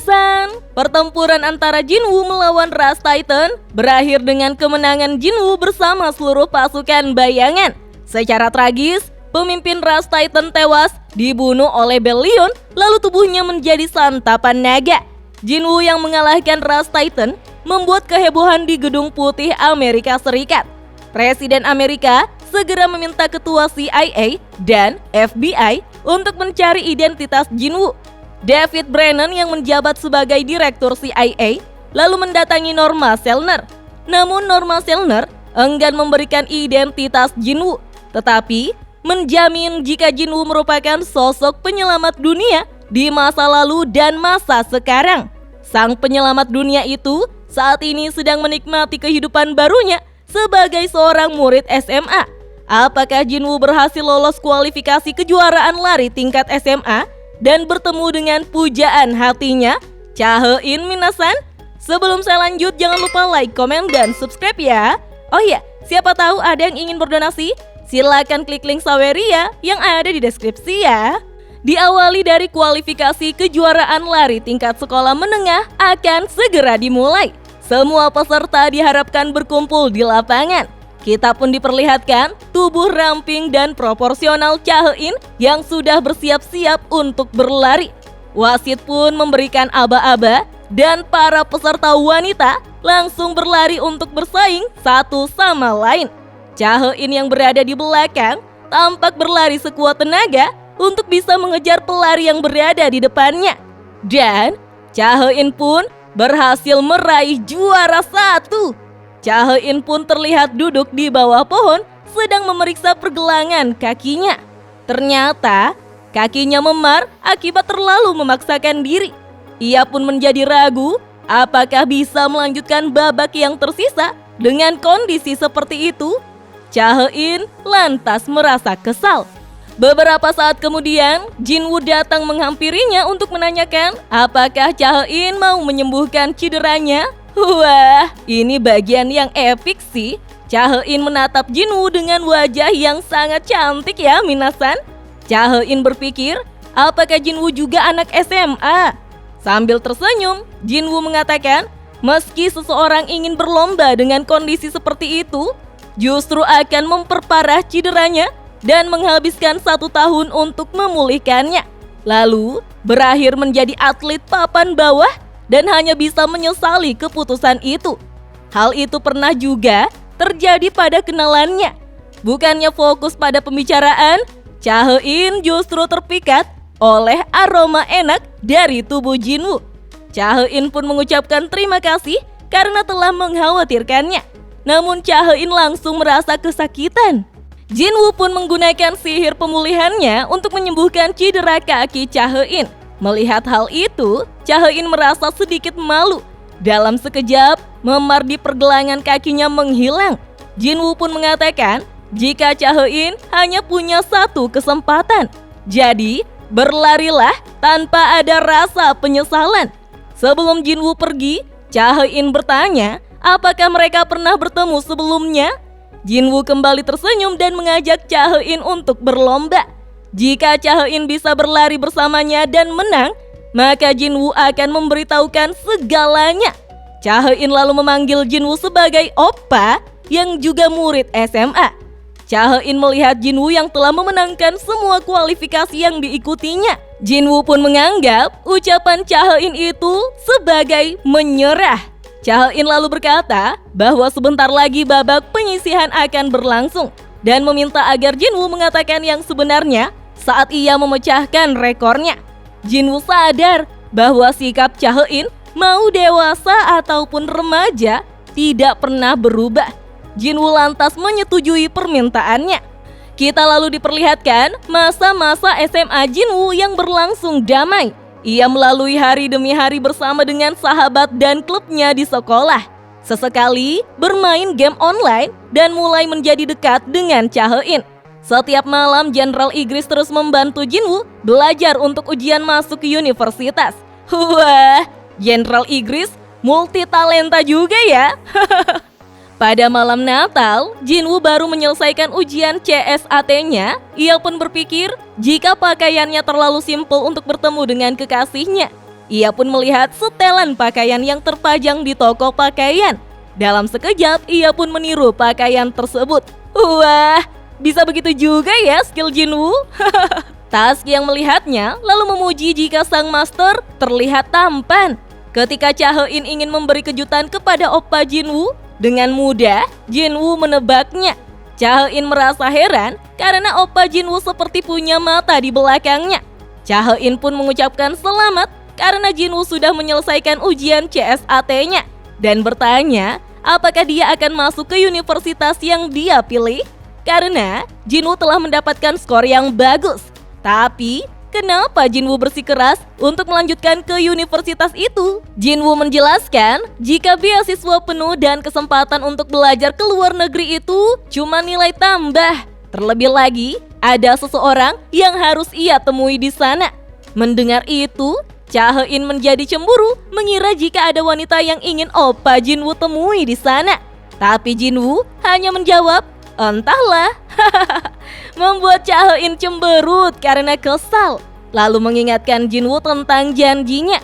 Minasan, pertempuran antara Jinwoo melawan ras Titan berakhir dengan kemenangan Jinwoo bersama seluruh pasukan bayangan. Secara tragis, pemimpin ras Titan tewas dibunuh oleh Bellion, lalu tubuhnya menjadi santapan naga. Jinwoo yang mengalahkan ras Titan membuat kehebohan di Gedung Putih Amerika Serikat. Presiden Amerika segera meminta ketua CIA dan FBI untuk mencari identitas Jinwoo. David Brennan yang menjabat sebagai direktur CIA lalu mendatangi Norma Selner. Namun Norma Selner enggan memberikan identitas Jinwoo, tetapi menjamin jika Jinwoo merupakan sosok penyelamat dunia di masa lalu dan masa sekarang. Sang penyelamat dunia itu saat ini sedang menikmati kehidupan barunya sebagai seorang murid SMA. Apakah Jinwoo berhasil lolos kualifikasi kejuaraan lari tingkat SMA dan bertemu dengan pujaan hatinya? Chahein minasan. Sebelum saya lanjut, jangan lupa like, komen, dan subscribe ya. Oh iya, siapa tahu ada yang ingin berdonasi? Silakan klik link Saweria yang ada di deskripsi ya. Diawali dari kualifikasi kejuaraan lari tingkat sekolah menengah akan segera dimulai. Semua peserta diharapkan berkumpul di lapangan. Kita pun diperlihatkan tubuh ramping dan proporsional Chahein yang sudah bersiap-siap untuk berlari. Wasit pun memberikan aba-aba dan para peserta wanita langsung berlari untuk bersaing satu sama lain. Chahein yang berada di belakang tampak berlari sekuat tenaga untuk bisa mengejar pelari yang berada di depannya. Dan Chahein pun berhasil meraih juara 1. Chahein pun terlihat duduk di bawah pohon sedang memeriksa pergelangan kakinya. Ternyata kakinya memar akibat terlalu memaksakan diri. Ia pun menjadi ragu apakah bisa melanjutkan babak yang tersisa dengan kondisi seperti itu. Chahein lantas merasa kesal. Beberapa saat kemudian, Jinwoo datang menghampirinya untuk menanyakan apakah Chahein mau menyembuhkan cederanya. Wah, ini bagian yang epik sih. Chahein menatap Jinwoo dengan wajah yang sangat cantik ya minasan. Chahein berpikir, apakah Jinwoo juga anak SMA? Sambil tersenyum, Jinwoo mengatakan, meski seseorang ingin berlomba dengan kondisi seperti itu, justru akan memperparah cederanya dan menghabiskan 1 tahun untuk memulihkannya. Lalu, berakhir menjadi atlet papan bawah dan hanya bisa menyesali keputusan itu. Hal itu pernah juga terjadi pada kenalannya. Bukannya fokus pada pembicaraan, Chahein justru terpikat oleh aroma enak dari tubuh Jinwoo. Chahein pun mengucapkan terima kasih karena telah mengkhawatirkannya. Namun Chahein langsung merasa kesakitan. Jinwoo pun menggunakan sihir pemulihannya untuk menyembuhkan cedera kaki Chahein. Melihat hal itu, Chahein merasa sedikit malu. Dalam sekejap, memar di pergelangan kakinya menghilang. Jinwoo pun mengatakan jika Chahein hanya punya 1 kesempatan. Jadi, berlarilah tanpa ada rasa penyesalan. Sebelum Jinwoo pergi, Chahein bertanya apakah mereka pernah bertemu sebelumnya. Jinwoo kembali tersenyum dan mengajak Chahein untuk berlomba. Jika Chahein bisa berlari bersamanya dan menang, maka Jinwoo akan memberitahukan segalanya. Chahein lalu memanggil Jinwoo sebagai oppa yang juga murid SMA. Chahein melihat Jinwoo yang telah memenangkan semua kualifikasi yang diikutinya. Jinwoo pun menganggap ucapan Chahein itu sebagai menyerah. Chahein lalu berkata bahwa sebentar lagi babak penyisihan akan berlangsung dan meminta agar Jinwoo mengatakan yang sebenarnya saat ia memecahkan rekornya. Jinwoo sadar bahwa sikap Chahein mau dewasa ataupun remaja tidak pernah berubah. Jinwoo lantas menyetujui permintaannya. Kita lalu diperlihatkan masa-masa SMA Jinwoo yang berlangsung damai. Ia melalui hari demi hari bersama dengan sahabat dan klubnya di sekolah. Sesekali bermain game online dan mulai menjadi dekat dengan Chahein. Setiap malam Jenderal Igris terus membantu Jinwoo belajar untuk ujian masuk ke universitas. Wah, Jenderal Igris multitalenta juga ya. Pada malam Natal, Jinwoo baru menyelesaikan ujian CSAT-nya. Ia pun berpikir jika pakaiannya terlalu simpel untuk bertemu dengan kekasihnya. Ia pun melihat setelan pakaian yang terpajang di toko pakaian. Dalam sekejap, ia pun meniru pakaian tersebut. Wah, bisa begitu juga ya skill Jinwoo? Task yang melihatnya lalu memuji jika sang master terlihat tampan. Ketika Cha He-in ingin memberi kejutan kepada Oppa Jinwoo, dengan mudah Jinwoo menebaknya. Cha He-in merasa heran karena Oppa Jinwoo seperti punya mata di belakangnya. Cha He-in pun mengucapkan selamat karena Jinwoo sudah menyelesaikan ujian CSAT-nya dan bertanya apakah dia akan masuk ke universitas yang dia pilih karena Jinwoo telah mendapatkan skor yang bagus. Tapi kenapa Jinwoo bersikeras untuk melanjutkan ke universitas itu? Jinwoo menjelaskan jika beasiswa penuh dan kesempatan untuk belajar ke luar negeri itu cuma nilai tambah. Terlebih lagi, ada seseorang yang harus ia temui di sana. Mendengar itu, Cha He-in menjadi cemburu, mengira jika ada wanita yang ingin Oppa Jinwoo temui di sana. Tapi Jinwoo hanya menjawab, entahlah. Membuat Cha He-in cemberut karena kesal. Lalu mengingatkan Jinwoo tentang janjinya.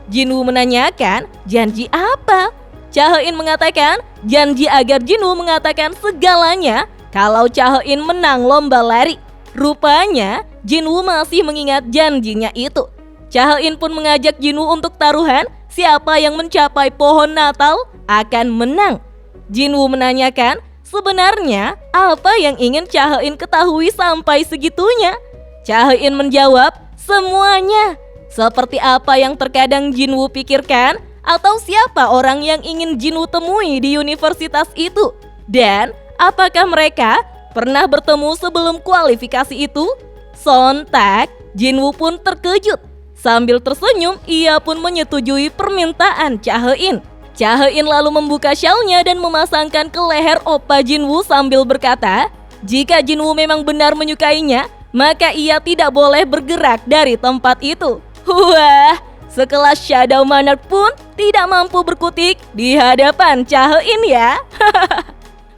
Jinwoo menanyakan, janji apa? Cha He-in mengatakan, janji agar Jinwoo mengatakan segalanya kalau Cha He-in menang lomba lari. Rupanya, Jinwoo masih mengingat janjinya itu. Cha He-in pun mengajak Jinwoo untuk taruhan siapa yang mencapai pohon Natal akan menang. Jinwoo menanyakan sebenarnya apa yang ingin Cha He-in ketahui sampai segitunya. Cha He-in menjawab semuanya. Seperti apa yang terkadang Jinwoo pikirkan atau siapa orang yang ingin Jinwoo temui di universitas itu. Dan apakah mereka pernah bertemu sebelum kualifikasi itu? Sontak Jinwoo pun terkejut. Sambil tersenyum, ia pun menyetujui permintaan Cha He-in. Cha He-in lalu membuka syalnya dan memasangkan ke leher Oppa Jinwoo sambil berkata, jika Jinwoo memang benar menyukainya, maka ia tidak boleh bergerak dari tempat itu. Wah, sekelas Shadow Monarch pun tidak mampu berkutik di hadapan Cha He-in ya.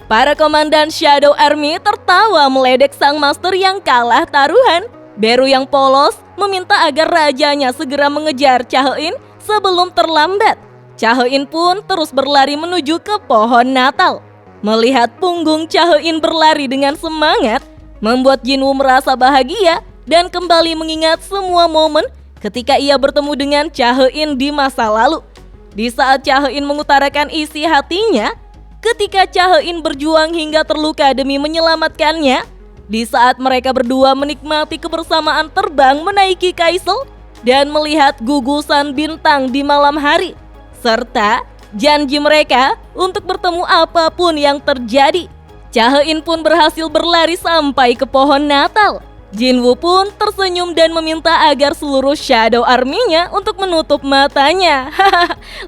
Para komandan Shadow Army tertawa meledek sang master yang kalah taruhan. Beru yang polos meminta agar rajanya segera mengejar Cha He-in sebelum terlambat. Cha He-in pun terus berlari menuju ke pohon Natal. Melihat punggung Cha He-in berlari dengan semangat, membuat Jinwoo merasa bahagia dan kembali mengingat semua momen ketika ia bertemu dengan Cha He-in di masa lalu. Di saat Cha He-in mengutarakan isi hatinya, ketika Cha He-in berjuang hingga terluka demi menyelamatkannya, di saat mereka berdua menikmati kebersamaan terbang menaiki kaisel dan melihat gugusan bintang di malam hari, serta janji mereka untuk bertemu apapun yang terjadi. Cha He-in pun berhasil berlari sampai ke pohon Natal. Jinwoo pun tersenyum dan meminta agar seluruh Shadow Army-nya untuk menutup matanya.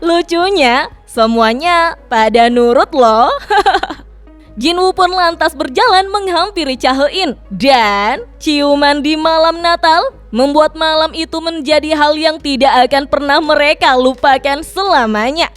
Lucunya, semuanya pada nurut loh. Jinwoo pun lantas berjalan menghampiri Cha He-in dan ciuman di malam Natal membuat malam itu menjadi hal yang tidak akan pernah mereka lupakan selamanya.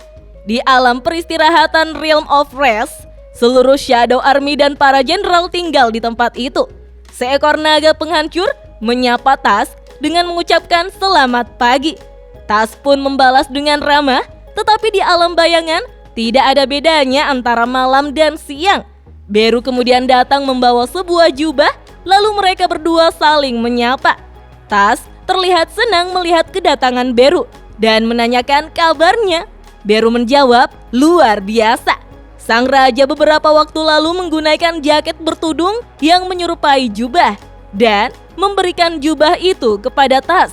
Di alam peristirahatan Realm of Rest, seluruh Shadow Army dan para jenderal tinggal di tempat itu. Seekor naga penghancur menyapa Tas dengan mengucapkan selamat pagi. Tas pun membalas dengan ramah, tetapi di alam bayangan tidak ada bedanya antara malam dan siang. Beru kemudian datang membawa sebuah jubah, lalu mereka berdua saling menyapa. Tas terlihat senang melihat kedatangan Beru dan menanyakan kabarnya. Beru menjawab, luar biasa. Sang raja beberapa waktu lalu menggunakan jaket bertudung yang menyerupai jubah dan memberikan jubah itu kepada Tas.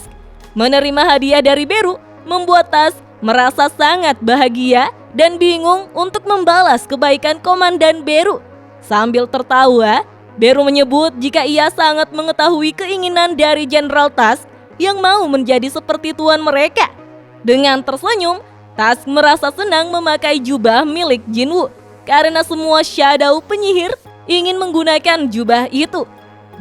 Menerima hadiah dari Beru membuat Tas merasa sangat bahagia dan bingung untuk membalas kebaikan Komandan Beru. Sambil tertawa, Beru menyebut jika ia sangat mengetahui keinginan dari Jenderal Tas yang mau menjadi seperti tuan mereka. Dengan tersenyum, Tas merasa senang memakai jubah milik Jinwoo karena semua Shadow penyihir ingin menggunakan jubah itu.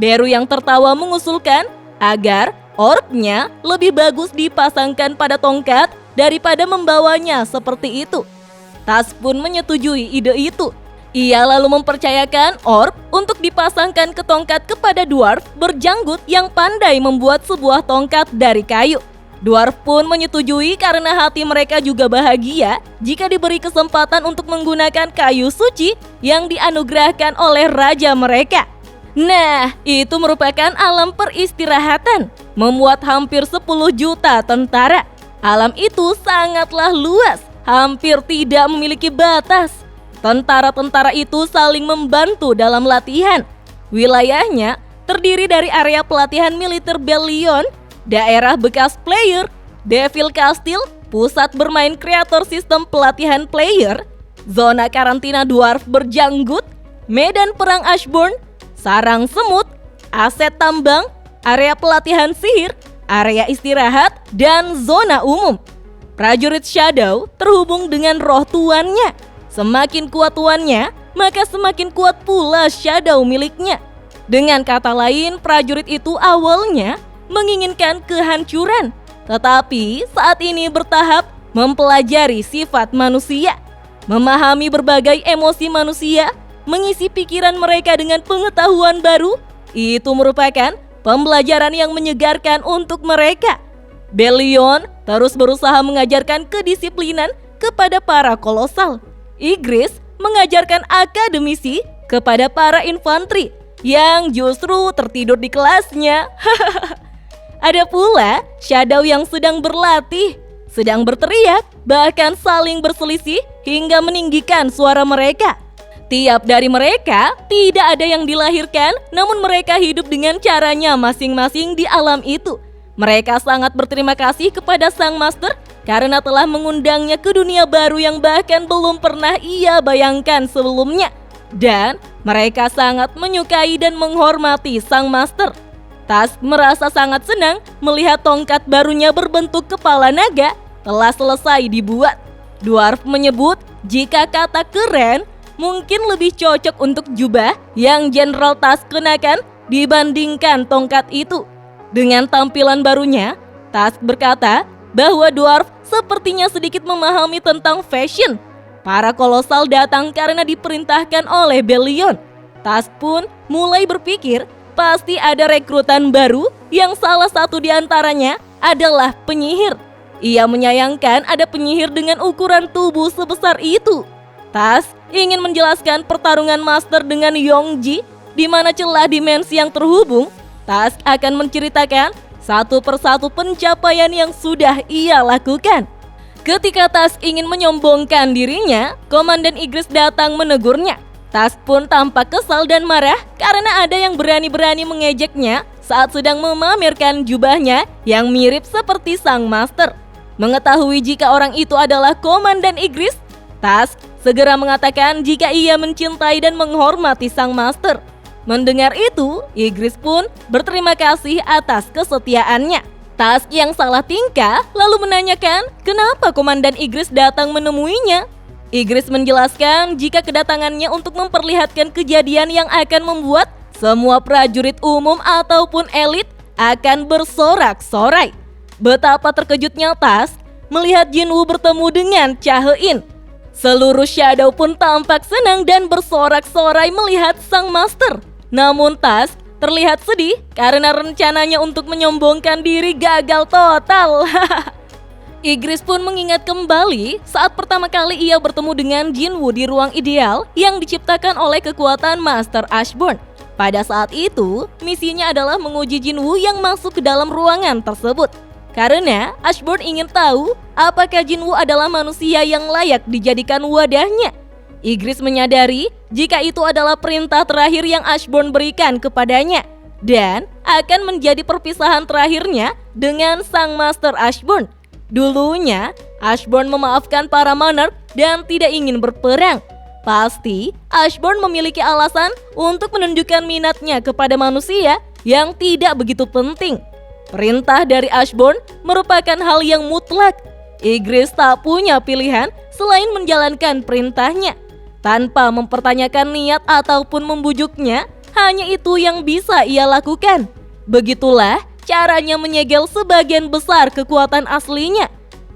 Beru yang tertawa mengusulkan agar orbnya lebih bagus dipasangkan pada tongkat daripada membawanya seperti itu. Tas pun menyetujui ide itu. Ia lalu mempercayakan orb untuk dipasangkan ke tongkat kepada dwarf berjanggut yang pandai membuat sebuah tongkat dari kayu. Dwarf pun menyetujui karena hati mereka juga bahagia jika diberi kesempatan untuk menggunakan kayu suci yang dianugerahkan oleh raja mereka. Nah, itu merupakan alam peristirahatan, memuat hampir 10 juta tentara. Alam itu sangatlah luas, hampir tidak memiliki batas. Tentara-tentara itu saling membantu dalam latihan. Wilayahnya terdiri dari area pelatihan militer Belion, daerah bekas player, Devil Castle, pusat bermain kreator sistem pelatihan player, zona karantina dwarf berjanggut, medan perang Ashbourne, sarang semut, aset tambang, area pelatihan sihir, area istirahat, dan zona umum. Prajurit Shadow terhubung dengan roh tuannya. Semakin kuat tuannya, maka semakin kuat pula Shadow miliknya. Dengan kata lain, prajurit itu awalnya menginginkan kehancuran, tetapi saat ini bertahap mempelajari sifat manusia, memahami berbagai emosi manusia, mengisi pikiran mereka dengan pengetahuan baru. Itu merupakan pembelajaran yang menyegarkan untuk mereka. Belion terus berusaha mengajarkan kedisiplinan kepada para kolosal. Igris mengajarkan akademisi kepada para infanteri yang justru tertidur di kelasnya. Ada pula Shadow yang sedang berlatih, sedang berteriak, bahkan saling berselisih hingga meninggikan suara mereka. Tiap dari mereka tidak ada yang dilahirkan, namun mereka hidup dengan caranya masing-masing di alam itu. Mereka sangat berterima kasih kepada Sang Master karena telah mengundangnya ke dunia baru yang bahkan belum pernah ia bayangkan sebelumnya. Dan mereka sangat menyukai dan menghormati Sang Master. Tusk merasa sangat senang melihat tongkat barunya berbentuk kepala naga telah selesai dibuat. Dwarf menyebut jika kata keren mungkin lebih cocok untuk jubah yang Jenderal Tusk kenakan dibandingkan tongkat itu. Dengan tampilan barunya, Tusk berkata bahwa dwarf sepertinya sedikit memahami tentang fashion. Para kolosal datang karena diperintahkan oleh Belion. Tusk pun mulai berpikir pasti ada rekrutan baru yang salah satu di antaranya adalah penyihir. Ia menyayangkan ada penyihir dengan ukuran tubuh sebesar itu. Tusk ingin menjelaskan pertarungan Master dengan Yongji di mana celah dimensi yang terhubung. Tusk akan menceritakan satu persatu pencapaian yang sudah ia lakukan. Ketika Tusk ingin menyombongkan dirinya, Komandan Igris datang menegurnya. Tusk pun tampak kesal dan marah karena ada yang berani-berani mengejeknya saat sedang memamerkan jubahnya yang mirip seperti Sang Master. Mengetahui jika orang itu adalah Komandan Igris, Tusk segera mengatakan jika ia mencintai dan menghormati Sang Master. Mendengar itu, Igris pun berterima kasih atas kesetiaannya. Tusk yang salah tingkah lalu menanyakan kenapa Komandan Igris datang menemuinya. Igris menjelaskan jika kedatangannya untuk memperlihatkan kejadian yang akan membuat semua prajurit umum ataupun elit akan bersorak-sorai. Betapa terkejutnya Tusk melihat Jinwoo bertemu dengan Chaein. Seluruh Shadow pun tampak senang dan bersorak-sorai melihat Sang Master. Namun Tusk terlihat sedih karena rencananya untuk menyombongkan diri gagal total. Igris pun mengingat kembali saat pertama kali ia bertemu dengan Jinwoo di ruang ideal yang diciptakan oleh kekuatan Master Ashbourne. Pada saat itu, misinya adalah menguji Jinwoo yang masuk ke dalam ruangan tersebut. Karena Ashbourne ingin tahu apakah Jinwoo adalah manusia yang layak dijadikan wadahnya. Igris menyadari jika itu adalah perintah terakhir yang Ashbourne berikan kepadanya dan akan menjadi perpisahan terakhirnya dengan Sang Master Ashbourne. Dulunya, Ashbourne memaafkan para monarch dan tidak ingin berperang. Pasti Ashbourne memiliki alasan untuk menunjukkan minatnya kepada manusia yang tidak begitu penting. Perintah dari Ashbourne merupakan hal yang mutlak. Igris tak punya pilihan selain menjalankan perintahnya. Tanpa mempertanyakan niat ataupun membujuknya, hanya itu yang bisa ia lakukan. Begitulah caranya menyegel sebagian besar kekuatan aslinya.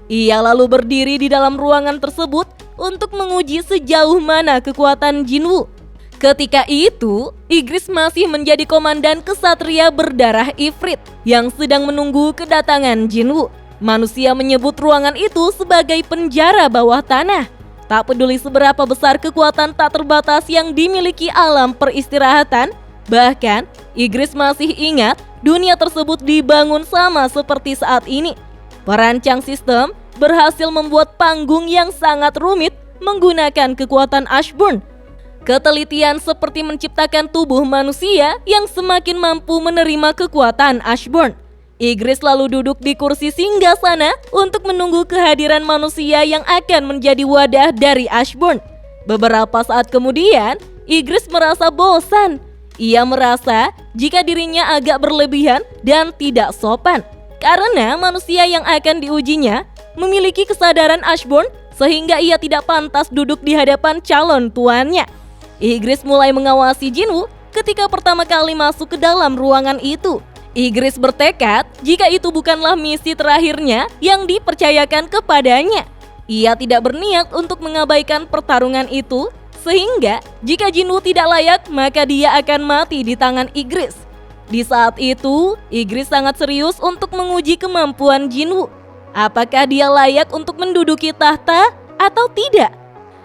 Ia lalu berdiri di dalam ruangan tersebut untuk menguji sejauh mana kekuatan Jinwoo. Ketika itu, Igris masih menjadi komandan kesatria berdarah Ifrit yang sedang menunggu kedatangan Jinwoo. Manusia menyebut ruangan itu sebagai penjara bawah tanah. Tak peduli seberapa besar kekuatan tak terbatas yang dimiliki alam peristirahatan, bahkan Ygritte masih ingat dunia tersebut dibangun sama seperti saat ini. Perancang sistem berhasil membuat panggung yang sangat rumit menggunakan kekuatan Ashburn. Ketelitian seperti menciptakan tubuh manusia yang semakin mampu menerima kekuatan Ashburn. Ygritte lalu duduk di kursi singgasana untuk menunggu kehadiran manusia yang akan menjadi wadah dari Ashburn. Beberapa saat kemudian, Ygritte merasa bosan. Ia merasa jika dirinya agak berlebihan dan tidak sopan, karena manusia yang akan diujinya memiliki kesadaran Ashburn sehingga ia tidak pantas duduk di hadapan calon tuannya. Ygritte mulai mengawasi Jinwoo ketika pertama kali masuk ke dalam ruangan itu. Ygritte bertekad jika itu bukanlah misi terakhirnya yang dipercayakan kepadanya. Ia tidak berniat untuk mengabaikan pertarungan itu, sehingga jika Jinwoo tidak layak maka dia akan mati di tangan Ygritte. Di saat itu, Ygritte sangat serius untuk menguji kemampuan Jinwoo. Apakah dia layak untuk menduduki tahta atau tidak?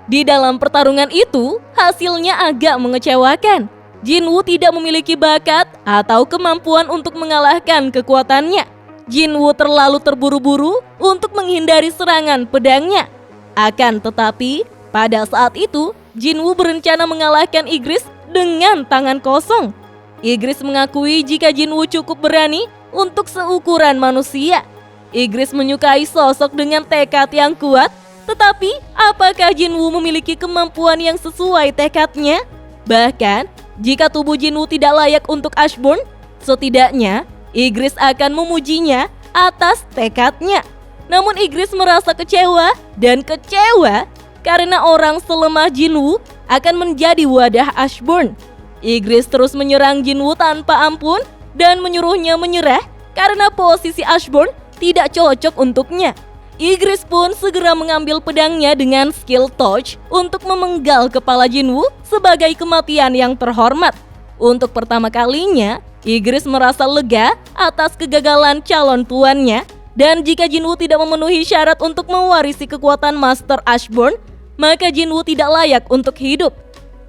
Di dalam pertarungan itu, hasilnya agak mengecewakan. Jinwoo tidak memiliki bakat atau kemampuan untuk mengalahkan kekuatannya. Jinwoo terlalu terburu-buru untuk menghindari serangan pedangnya. Akan tetapi, pada saat itu, Jinwoo berencana mengalahkan Ygritte dengan tangan kosong. Ygritte mengakui jika Jinwoo cukup berani untuk seukuran manusia. Ygritte menyukai sosok dengan tekad yang kuat, tetapi apakah Jinwoo memiliki kemampuan yang sesuai tekadnya? Bahkan, jika tubuh Jinwoo tidak layak untuk Ashburn, setidaknya Ygritte akan memujinya atas tekadnya. Namun Ygritte merasa kecewa dan kecewa karena orang selemah Jinwoo akan menjadi wadah Ashburn. Ygritte terus menyerang Jinwoo tanpa ampun dan menyuruhnya menyerah karena posisi Ashburn tidak cocok untuknya. Ygritte pun segera mengambil pedangnya dengan skill touch untuk memenggal kepala Jinwoo sebagai kematian yang terhormat. Untuk pertama kalinya, Ygritte merasa lega atas kegagalan calon tuannya, dan jika Jinwoo tidak memenuhi syarat untuk mewarisi kekuatan Master Ashburn, maka Jinwoo tidak layak untuk hidup.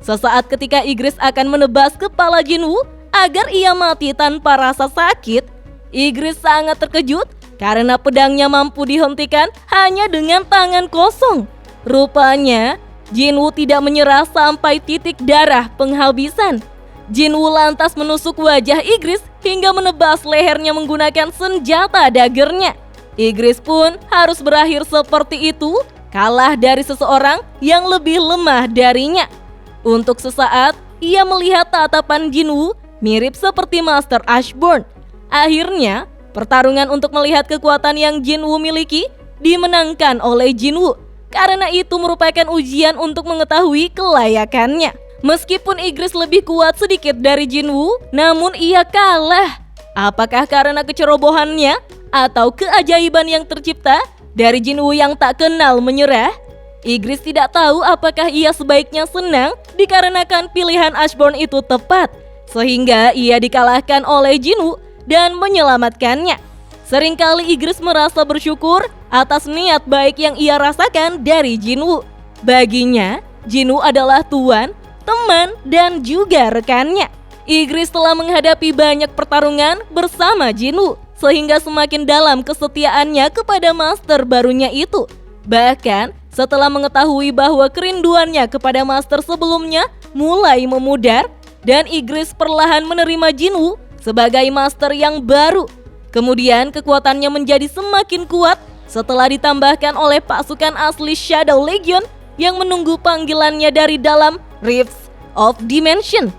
Sesaat ketika Ygritte akan menebas kepala Jinwoo agar ia mati tanpa rasa sakit, Ygritte sangat terkejut karena pedangnya mampu dihentikan hanya dengan tangan kosong. Rupanya, Jinwoo tidak menyerah sampai titik darah penghabisan. Jinwoo lantas menusuk wajah Ygritte hingga menebas lehernya menggunakan senjata daggernya. Ygritte pun harus berakhir seperti itu, kalah dari seseorang yang lebih lemah darinya. Untuk sesaat, ia melihat tatapan Jinwoo mirip seperti Master Ashburn. Akhirnya, pertarungan untuk melihat kekuatan yang Jinwoo miliki dimenangkan oleh Jinwoo. Karena itu merupakan ujian untuk mengetahui kelayakannya. Meskipun Ygritte lebih kuat sedikit dari Jinwoo, namun ia kalah. Apakah karena kecerobohannya atau keajaiban yang tercipta dari Jinwoo yang tak kenal menyerah? Ygritte tidak tahu apakah ia sebaiknya senang dikarenakan pilihan Ashburn itu tepat, sehingga ia dikalahkan oleh Jinwoo dan menyelamatkannya. Seringkali Ygritte merasa bersyukur atas niat baik yang ia rasakan dari Jinwoo. Baginya, Jinwoo adalah tuan, teman, dan juga rekannya. Ygritte telah menghadapi banyak pertarungan bersama Jinwoo, sehingga semakin dalam kesetiaannya kepada master barunya itu. Bahkan, setelah mengetahui bahwa kerinduannya kepada master sebelumnya mulai memudar, dan Ygritte perlahan menerima Jinwoo sebagai master yang baru. Kemudian kekuatannya menjadi semakin kuat setelah ditambahkan oleh pasukan asli Shadow Legion yang menunggu panggilannya dari dalam Rifts of Dimension.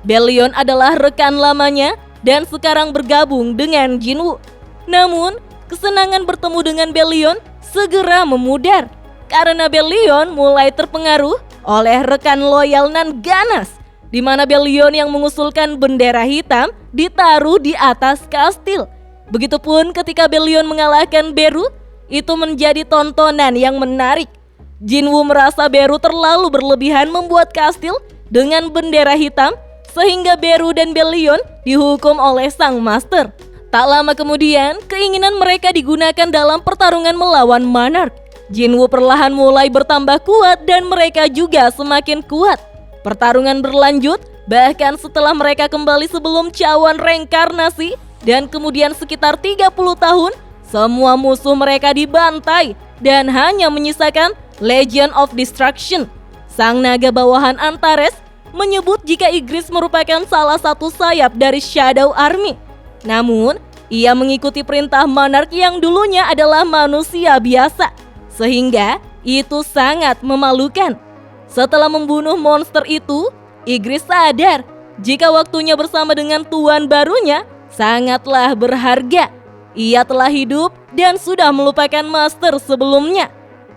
Bellion adalah rekan lamanya dan sekarang bergabung dengan Jinwoo. Namun, kesenangan bertemu dengan Bellion segera memudar karena Bellion mulai terpengaruh oleh rekan loyal nan ganas, di mana Bellion yang mengusulkan bendera hitam ditaruh di atas kastil. Begitupun ketika Bellion mengalahkan Beru, itu menjadi tontonan yang menarik. Jinwoo merasa Beru terlalu berlebihan membuat kastil dengan bendera hitam, sehingga Beru dan Bellion dihukum oleh sang master. Tak lama kemudian, keinginan mereka digunakan dalam pertarungan melawan Monarch. Jinwoo perlahan mulai bertambah kuat dan mereka juga semakin kuat. Pertarungan berlanjut, bahkan setelah mereka kembali sebelum cawan reinkarnasi, dan kemudian sekitar 30 tahun, semua musuh mereka dibantai dan hanya menyisakan Legion of Destruction. Sang naga bawahan Antares menyebut jika Ygritte merupakan salah satu sayap dari Shadow Army. Namun, ia mengikuti perintah Monarch yang dulunya adalah manusia biasa, sehingga itu sangat memalukan. Setelah membunuh monster itu, Ygritte sadar jika waktunya bersama dengan tuan barunya sangatlah berharga. Ia telah hidup dan sudah melupakan master sebelumnya.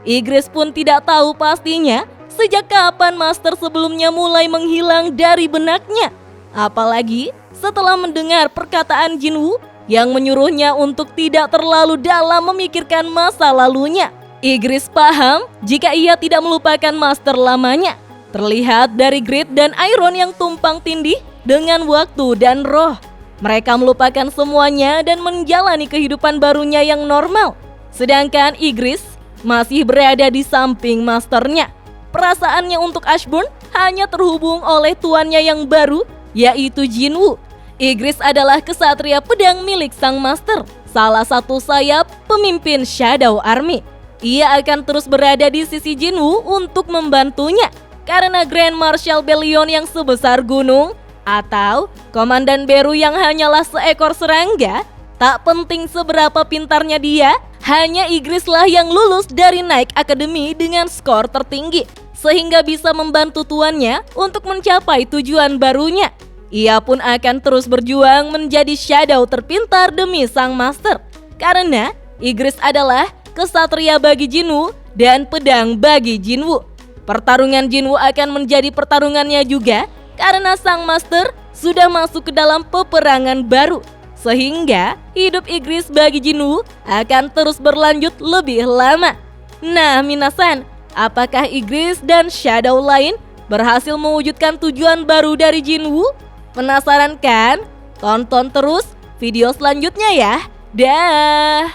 Ygritte pun tidak tahu pastinya sejak kapan master sebelumnya mulai menghilang dari benaknya. Apalagi setelah mendengar perkataan Jinwoo yang menyuruhnya untuk tidak terlalu dalam memikirkan masa lalunya. Ygritte paham jika ia tidak melupakan master lamanya. Terlihat dari Grit dan Iron yang tumpang tindih dengan waktu dan roh. Mereka melupakan semuanya dan menjalani kehidupan barunya yang normal. Sedangkan Ygritte masih berada di samping masternya. Perasaannya untuk Ashburn hanya terhubung oleh tuannya yang baru, yaitu Jinwoo. Ygritte adalah kesatria pedang milik sang master, salah satu sayap pemimpin Shadow Army. Ia akan terus berada di sisi Jinwoo untuk membantunya, karena Grand Marshal Bellion yang sebesar gunung, atau Komandan Beru yang hanyalah seekor serangga, tak penting seberapa pintarnya dia, hanya Ygritte lah yang lulus dari Night Academy dengan skor tertinggi, sehingga bisa membantu tuannya untuk mencapai tujuan barunya. Ia pun akan terus berjuang menjadi shadow terpintar demi sang master, karena Ygritte adalah kesatria bagi Jinwoo dan pedang bagi Jinwoo. Pertarungan Jinwoo akan menjadi pertarungannya juga, karena sang master sudah masuk ke dalam peperangan baru, sehingga hidup Ygritte bagi Jinwoo akan terus berlanjut lebih lama. Nah, minasan, apakah Ygritte dan shadow lain berhasil mewujudkan tujuan baru dari Jinwoo? Penasaran kan? Tonton terus video selanjutnya ya. Dah.